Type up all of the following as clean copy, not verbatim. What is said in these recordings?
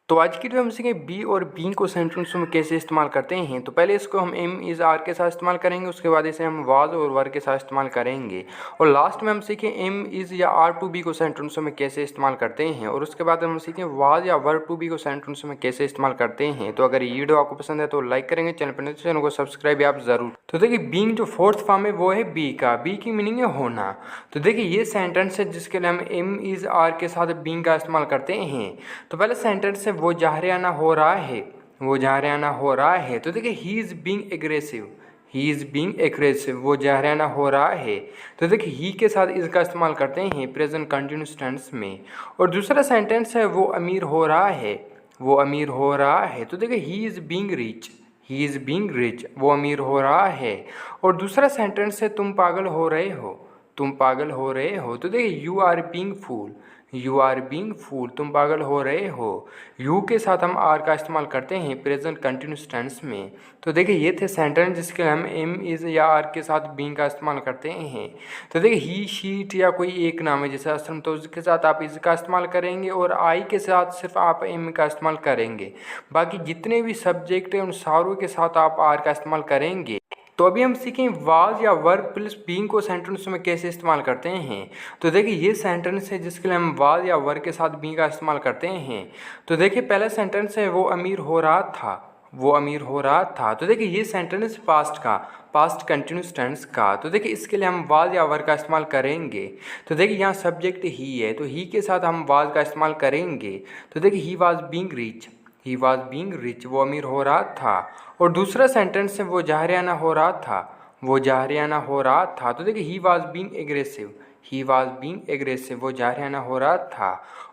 तो आज की वीडियो हम सीखेंगे बी और बी को सेंटेंसों में कैसे इस्तेमाल करते हैं। तो पहले इसको हम एम इज़ आर के साथ इस्तेमाल करेंगे, उसके बाद इसे हम वाज और वर के साथ इस्तेमाल करेंगे और लास्ट में हम सीखें एम इज़ या आर टू बी को सेंटेंसों में कैसे इस्तेमाल करते हैं और उसके बाद हम सीखें वाज या वर टू बी को सेंटेंसों में कैसे इस्तेमाल करते हैं। तो अगर ये वीडियो आपको पसंद है तो लाइक करेंगे, चैनल पर नए तो चैनल को सब्सक्राइब आप ज़रूर। तो देखिए बीइंग जो फोर्थ फॉर्म है वो है बी का, बी की मीनिंग है होना। तो देखिए ये सेंटेंस है जिसके लिए हम एम इज़ आर के साथ बीइंग का इस्तेमाल करते हैं। तो पहले सेंटेंस है वो जाहरियाना हो रहा है, वो जाहरियाना हो रहा है। तो देखिए he is being aggressive, he is being aggressive, वो जाहरियाना हो रहा है। तो देखिए ही के साथ इसका इस्तेमाल करते हैं प्रेजेंट कंटिन्यूस टेंस में। और दूसरा सेंटेंस है वो अमीर हो रहा है, वो अमीर हो रहा है। तो देखिए he is being rich, he is being rich, वो अमीर हो रहा है। और दूसरा सेंटेंस है तुम पागल हो रहे हो, तुम पागल हो रहे हो। तो देखिए you are being fool, you are being fool, तुम पागल हो रहे हो। यू के साथ हम आर का इस्तेमाल करते हैं प्रेजेंट कंटिन्यूस टेंस में। तो देखिए ये थे सेंटेंस जिसके हम एम इज़ या आर के साथ बीइंग का इस्तेमाल करते हैं। तो देखिए ही शी इट या कोई एक नाम है जैसे असम, तो उसके साथ आप इज का इस्तेमाल करेंगे और आई के साथ सिर्फ आप एम का इस्तेमाल करेंगे। बाकी जितने भी सब्जेक्ट हैं उन सारों के साथ आप आर का इस्तेमाल करेंगे। तो अभी हम सीखें वाज या वर्ब प्लस बीइंग को सेंटेंस में कैसे इस्तेमाल करते हैं। तो देखिए ये सेंटेंस है जिसके लिए हम वाज या वर्ब के साथ बीइंग का इस्तेमाल करते हैं। तो देखिए पहला सेंटेंस है वो अमीर हो रहा था, वो अमीर हो रहा था। तो देखिए ये सेंटेंस पास्ट का, पास्ट कंटिन्यूस टेंस का। तो देखिए इसके लिए हम वाज या वर्ब का इस्तेमाल करेंगे। तो देखिए यहाँ सब्जेक्ट ही है तो ही के साथ हम वाज का इस्तेमाल करेंगे। तो देखिए he was being rich, he was being rich, वो अमीर हो रहा था। और दूसरा सेंटेंस है वो जाहरियाना हो रहा था, वो जाहरियाना हो रहा था। तो देखिए he was being aggressive, he was being aggressive, वो जाहरियाना हो रहा था।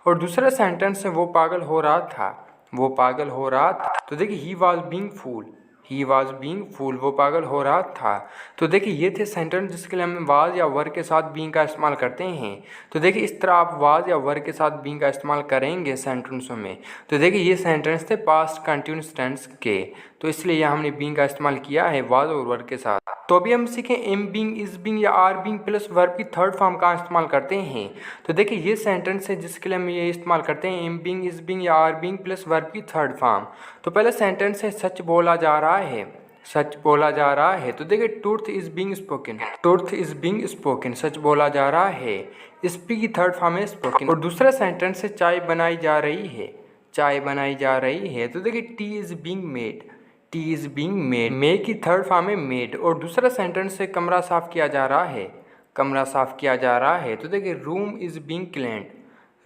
और दूसरा सेंटेंस है वो पागल हो रहा था, वो पागल हो रहा था। तो देखिए he was being fool, he was being fool, वो पागल हो रहा था। तो देखिए ये थे सेंटेंस जिसके लिए हम वाज या वर के साथ बीइंग का इस्तेमाल करते हैं। तो देखिए इस तरह आप वाज या वर के साथ बीइंग का इस्तेमाल करेंगे सेंटेंसों में। तो देखिए ये सेंटेंस थे पास्ट कंटिन्यूस टेंस के, तो इसलिए यहाँ हमने बीइंग का इस्तेमाल किया है वाज और वर के साथ। तो अभी हम सीखें एम बीइंग, इज बीइंग या आर बीइंग प्लस वर्ब की थर्ड फॉर्म का इस्तेमाल करते हैं। तो देखिए ये सेंटेंस है जिसके लिए हम ये इस्तेमाल करते हैं एम बीइंग, इज बीइंग या आर बीइंग प्लस वर्ब की थर्ड फॉर्म। तो पहला सेंटेंस है सच बोला जा रहा है, सच बोला जा रहा है। तो देखिए truth is being spoken, truth is being spoken, सच बोला जा रहा है। स्पीक की थर्ड फॉर्म है स्पोकन। और दूसरा सेंटेंस है चाय बनाई जा रही है, चाय बनाई जा रही है। तो देखिए tea is being made, tea is being made, make की थर्ड फॉर्म है मेड। और दूसरा सेंटेंस है कमरा साफ किया जा रहा है, कमरा साफ किया जा रहा है। तो देखिए room is being cleaned,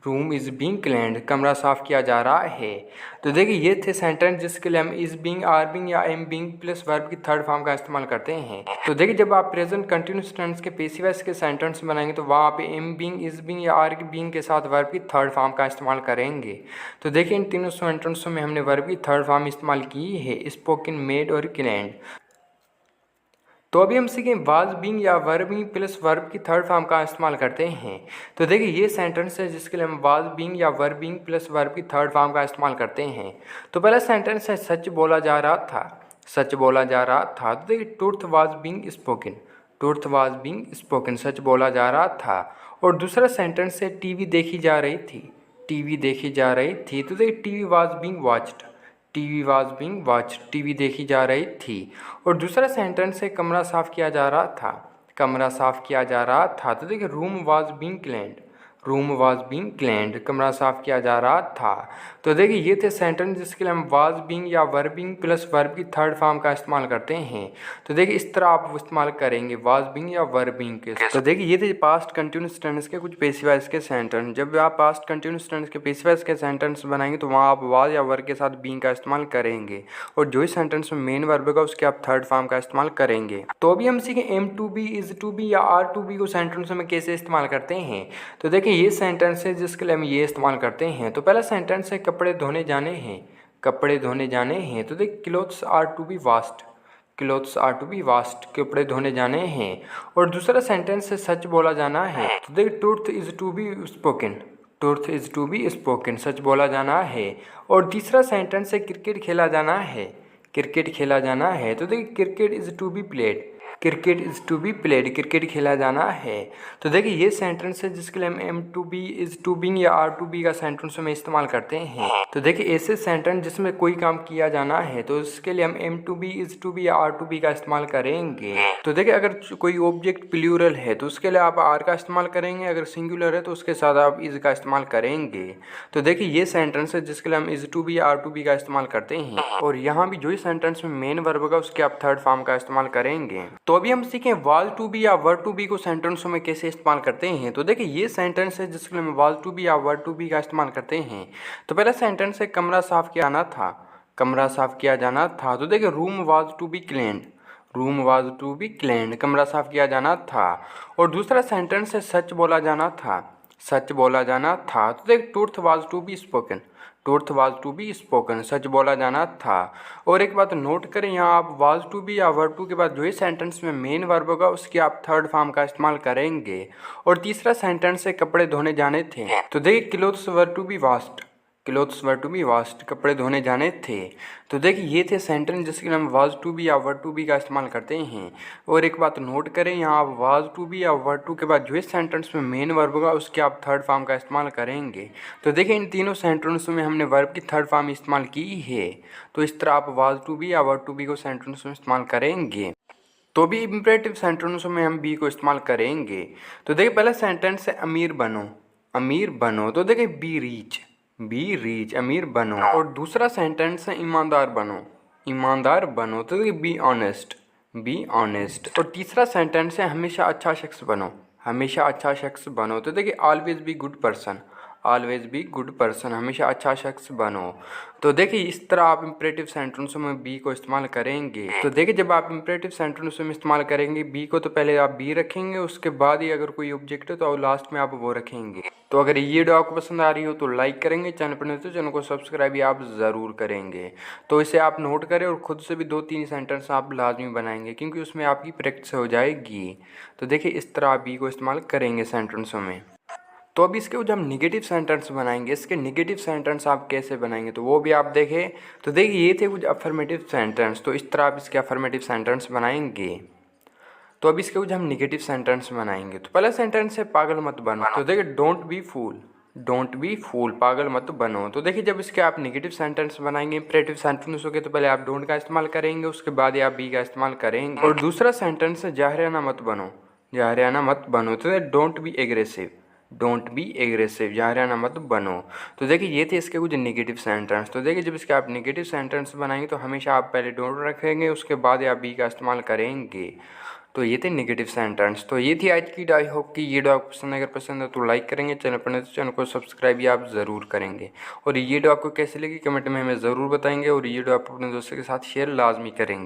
room is being cleaned, कमरा साफ किया जा रहा है। तो देखिए ये थे सेंटेंस जिसके लिए हम इज़ बीइंग, आर बीइंग या एम बीइंग प्लस वर्ब की थर्ड फॉर्म का इस्तेमाल करते हैं। तो देखिए जब आप प्रेजेंट कंटिन्यूस टेंस के पैसिव वॉइस के सेंटेंस बनाएंगे तो वहाँ पे एम बीइंग, इज़ बीइंग या आर बीइंग के साथ वर्ब की थर्ड फॉर्म का इस्तेमाल करेंगे। तो देखिए इन तीनों सेंटेंसों में हमने वर्ब की थर्ड फॉर्म इस्तेमाल की है, स्पोकन, मेड और क्लीन्ड। तो अभी हम सीखें वाज बीइंग या वर बीइंग प्लस वर्ब की थर्ड फॉर्म का इस्तेमाल करते हैं। तो देखिए ये सेंटेंस है जिसके लिए हम वाज बीइंग या वर बीइंग प्लस वर्ब की थर्ड फॉर्म का इस्तेमाल करते हैं। तो पहला सेंटेंस है सच बोला जा रहा था, सच बोला जा रहा था। तो देखिए truth was being spoken, truth was being spoken, सच बोला जा रहा था। और दूसरा सेंटेंस है टीवी देखी जा रही थी, टीवी देखी जा रही थी। तो देखिए TV was being watched, TV was being watch, TV देखी जा रही थी। और दूसरा सेंटेंस है कमरा साफ किया जा रहा था, कमरा साफ किया जा रहा था। तो देखिए room was being cleaned, room was being cleaned, कमरा साफ किया जा रहा था। तो देखिए ये थे सेंटेंस जिसके लिए हम वाज बीइंग या वर बीइंग प्लस वर्ब की थर्ड फॉर्म का इस्तेमाल करते हैं। तो देखिए इस तरह आप इस्तेमाल करेंगे वाज बीइंग या वर बीइंग के। तो देखिए ये थे पास्ट कंटिन्यूस टेंस के कुछ पैसिव वॉइस के सेंटेंस। जब आप पास्ट कंटिन्यूस टेंस के पैसिव वॉइस के सेंटेंस बनाएंगे तो वहाँ आप वाज या वर के साथ बीइंग का इस्तेमाल करेंगे और जो ही सेंटेंस में मेन वर्ब होगा उसके आप थर्ड फॉर्म का इस्तेमाल करेंगे। तो अभी हम सीखें am to be, is to be या आर टू बी को सेंटेंस में कैसे इस्तेमाल करते हैं। तो देखिए ये सेंटेंस है जिसके लिए हम ये इस्तेमाल करते हैं। तो पहला सेंटेंस है कपड़े धोने जाने हैं, कपड़े धोने जाने हैं। तो देखिए clothes are to be washed, clothes are to be washed, कपड़े धोने जाने हैं। और दूसरा सेंटेंस है सच बोला जाना है। तो देखिए truth is to be spoken, truth is to be spoken, सच बोला जाना है। और तीसरा सेंटेंस है क्रिकेट खेला जाना है, क्रिकेट खेला जाना है। तो देखिए cricket is to be played, cricket is to be played, cricket खेला जाना है। तो देखिए ये सेंटेंस है जिसके लिए हम am to be is to being या आर टू बी का सेंटेंस में इस्तेमाल करते हैं। तो देखिए ऐसे सेंटेंस जिसमें कोई काम किया जाना है तो उसके लिए हम am to be is to be या आर टू बी का इस्तेमाल करेंगे। तो देखिए अगर कोई ऑब्जेक्ट प्लूरल है तो उसके लिए आप आर का इस्तेमाल करेंगे, अगर सिंगुलर है तो उसके साथ आप इज़ का इस्तेमाल करेंगे। तो देखिए ये सेंटेंस है जिसके लिए हम इज़ टू बी या आर टू बी का इस्तेमाल करते हैं। और यहाँ भी जो ही सेंटेंस में मेन वर्ब होगा उसके आप थर्ड फॉर्म का इस्तेमाल करेंगे। तो अभी हम सीखें वाज टू बी या वर टू बी को सेंटेंसों में कैसे इस्तेमाल करते हैं। तो देखिए ये सेंटेंस है जिसके लिए हम वाज टू बी या वर टू बी का इस्तेमाल करते हैं। तो पहला सेंटेंस है कमरा साफ किया जाना था, कमरा साफ किया जाना था। तो देखिए room was to be cleaned, room was to be cleaned, कमरा साफ किया जाना था। और दूसरा सेंटेंस है सच बोला जाना था, सच बोला जाना था। तो देखिए truth was to be spoken, truth was to be spoken, सच बोला जाना था। और एक बात नोट करें, यहाँ आप वाज टू बी या वर टू के बाद जो ही सेंटेंस में मेन वर्ब होगा उसकी आप थर्ड फॉर्म का इस्तेमाल करेंगे। और तीसरा सेंटेंस है कपड़े धोने जाने थे। तो देखिए clothes were to be washed, clothes were to be washed, कपड़े धोने जाने थे। तो देखिए ये थे सेंटेंस जिसके लिए हम वाज टू बी या वर टू बी का इस्तेमाल करते हैं। और एक बात नोट करें, यहाँ आप वाज टू बी या वर टू के बाद जो इस सेंटेंस में मेन वर्ब होगा उसके आप थर्ड फॉर्म का इस्तेमाल करेंगे। तो देखिए इन तीनों सेंटेंसों में हमने वर्ब की थर्ड फॉर्म इस्तेमाल की है। तो इस तरह आप वाज टू बी या वर टू बी को सेंटेंस में इस्तेमाल करेंगे। तो भी इम्परेटिव सेंटेंसों में हम बी को इस्तेमाल करेंगे। तो देखिए पहला सेंटेंस है अमीर बनो, अमीर बनो। तो देखिए बी रीच, बी रीच, अमीर बनो। और दूसरा सेंटेंस है ईमानदार बनो, ईमानदार बनो। तो देखिए बी ऑनेस्ट, बी ऑनेस्ट। और तीसरा सेंटेंस है हमेशा अच्छा शख्स बनो, हमेशा अच्छा शख्स बनो। तो देखिए always be good person, always be good person, हमेशा अच्छा शख्स बनो। तो देखिए इस तरह आप इम्परेटिव सेंटेंसों में बी को इस्तेमाल करेंगे। तो देखिए जब आप इम्परेटिव सेंटेंसों में इस्तेमाल करेंगे बी को तो पहले आप बी रखेंगे, उसके बाद ही अगर कोई ऑब्जेक्ट है तो लास्ट में आप वो रखेंगे। तो अगर ये वीडियो आपको पसंद आ रही हो तो लाइक करेंगे, चैनल पर नहीं तो चैनल को सब्सक्राइब भी आप ज़रूर करेंगे। तो इसे आप नोट करें और ख़ुद से भी 2-3 सेंटेंस आप लाजमी बनाएंगे क्योंकि उसमें आपकी प्रैक्टिस हो जाएगी। तो देखिए इस तरह आप बी को इस्तेमाल करेंगे सेंटेंसों में। तो अब इसके जो हम निगेटिव सेंटेंस बनाएंगे, इसके निगेटिव सेंटेंस आप कैसे बनाएंगे तो वो भी आप देखें। तो देखिए ये थे कुछ अफर्मेटिव सेंटेंस, तो इस तरह आप इसके अफर्मेटिव सेंटेंस बनाएंगे। तो अब इसके कुछ हम निगेटिव सेंटेंस बनाएंगे। तो पहला सेंटेंस है पागल मत बनो। तो देखिए don't be fool, don't be fool, पागल मत बनो। तो देखिए जब इसके आप निगेटिव सेंटेंस बनाएंगे इंपरेटिव सेंटेंस हो गए तो पहले आप डोंट का इस्तेमाल करेंगे, उसके बाद ही आप बी का इस्तेमाल करेंगे। और दूसरा सेंटेंस है जाहिराना मत बनो, जाहिराना मत बनो। तो don't be aggressive, don't be aggressive, जाहिराना मत बनो। तो देखिए ये थे इसके कुछ नेगेटिव सेंटेंस। तो देखिए जब इसके आप नेगेटिव सेंटेंस बनाएंगे तो हमेशा आप पहले डोंट रखेंगे, उसके बाद आप बी का इस्तेमाल करेंगे। तो ये थे नेगेटिव सेंटेंस। तो ये थी आज की आई होप कि ये वीडियो आपको पसंद, अगर पसंद है तो लाइक करेंगे, चैनल पर नहीं तो चैनल को सब्सक्राइब भी आप ज़रूर करेंगे। और ये वीडियो आपको कैसे लगी कमेंट में हमें ज़रूर बताएंगे और ये वीडियो आप अपने दोस्तों के साथ शेयर लाजमी करेंगे।